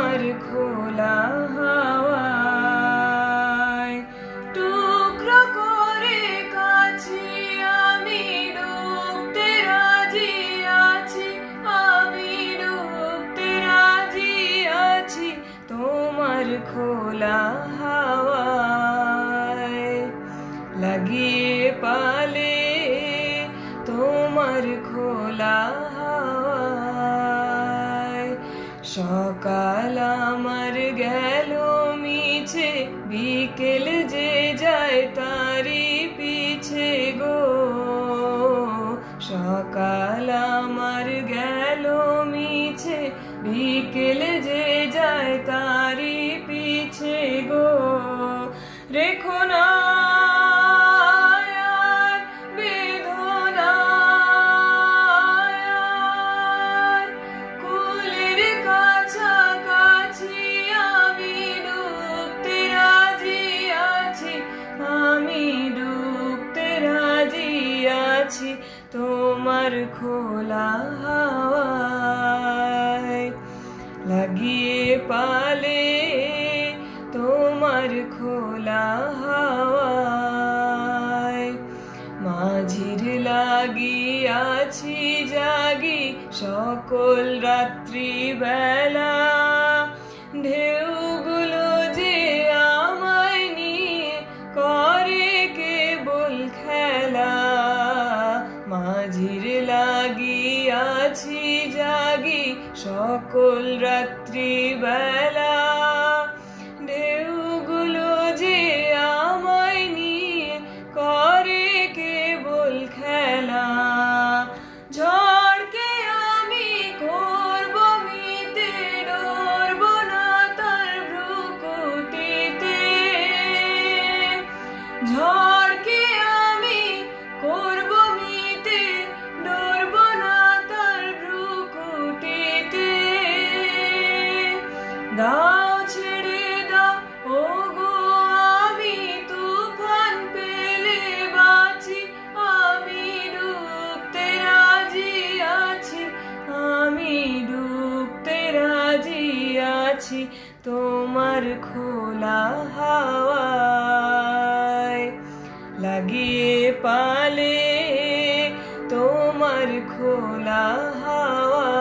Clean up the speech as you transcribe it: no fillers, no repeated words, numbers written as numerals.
তোমার খোলা হাওয়ায় টুকরো করে কাছি আমি ডুবতে রাজি আছি, আমি ডুবতে রাজি আছি তোমার খোলা হাওয়ায়। লাগিয়ে পালে তোমার খোলা হাওয়ায়। সকাল আমার গেল মিছে, বিকেল যে যায় তারি পিছে গো। সকাল আমার গেল মিছে, বিকেল যে যায় তারি পিছে গো। রেখো না তোমার খোলা হাওয়ায়। লাগিয়ে পালে তোমার খোলা হাওয়ায়। মাঝির লাগিয়াছি জাগি সকল রাত্রি বেলা, ঢেউগুলো যে আমায় নিয়ে করে কেবল খেলা। মাঝির লাগিয়াছি জাগি সকল রাত্রি বেলা, ঢেউগুলো যে আমায় নিয়ে করে কেবল খেলা। ঝড়কে আমি করব মিতে, ডরব না তার ভ্রুকুটিতে। ঝড়কে আমি করব মিতে, ডরব না তার ভ্রুকুটিতে। দাও ছেড়ে দাও ওগো আমি তুফান পেলে বাঁচি, আমি ডুবতে রাজি আছি, আমি ডুবতে রাজি আছি তোমার খোলা হাওয়ায়। লাগিয়ে পালে তোমার খোলা হাওয়ায়।